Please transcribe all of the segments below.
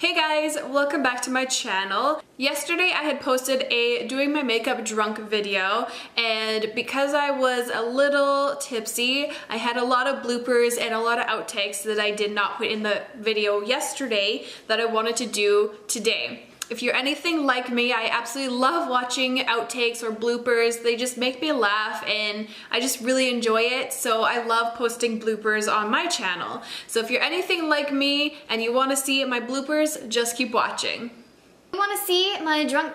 Hey guys, welcome back to my channel. Yesterday I had posted a doing my makeup drunk video, and because I was a little tipsy, I had a lot of bloopers and a lot of outtakes that I did not put in the video yesterday that I wanted to do today. If you're anything like me, I absolutely love watching outtakes or bloopers. They just make me laugh and I just really enjoy it. So I love posting bloopers on my channel. So if you're anything like me and you want to see my bloopers, just keep watching. You want to see my drunk...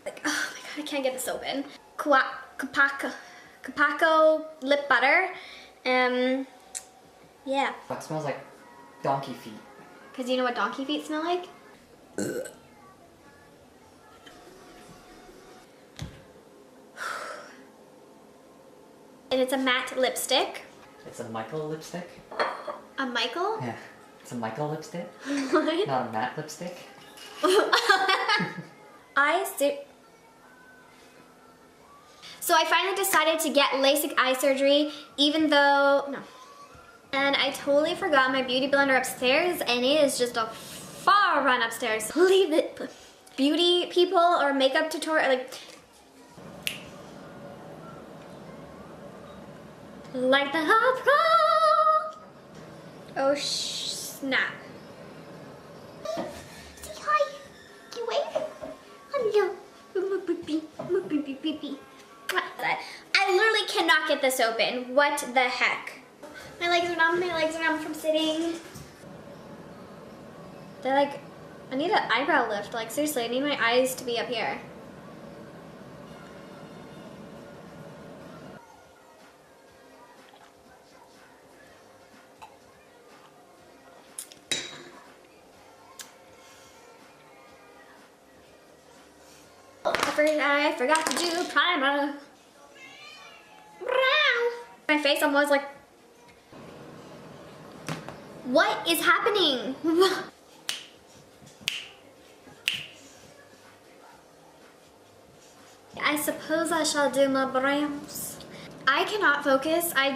Like, oh my god, I can't get this open. Capaco lip butter. Yeah. It smells like donkey feet. Because you know what donkey feet smell like? Ugh. And it's a matte lipstick. It's a Michael lipstick? A Michael? Yeah. It's a Michael lipstick? What? Not a matte lipstick? So I finally decided to get LASIK eye surgery, even though, no. And I totally forgot my beauty blender upstairs, and it is just a far run upstairs. Leave it. Beauty people or makeup tutorial, like the opera. Oh snap. Say hi. You wave. Hello. I literally cannot get this open. What the heck? My legs are numb from sitting. They're like, I need an eyebrow lift. Like seriously, I need my eyes to be up here. I forgot to do primer. My face almost like, what is happening? I suppose I shall do my brows. I cannot focus. I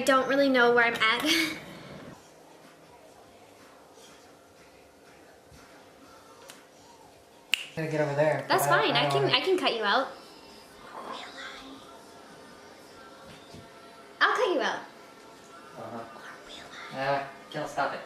don't really know where I'm at. I'm gonna get over there. That's fine. I can cut you out. I'll cut you out. Kill, stop it.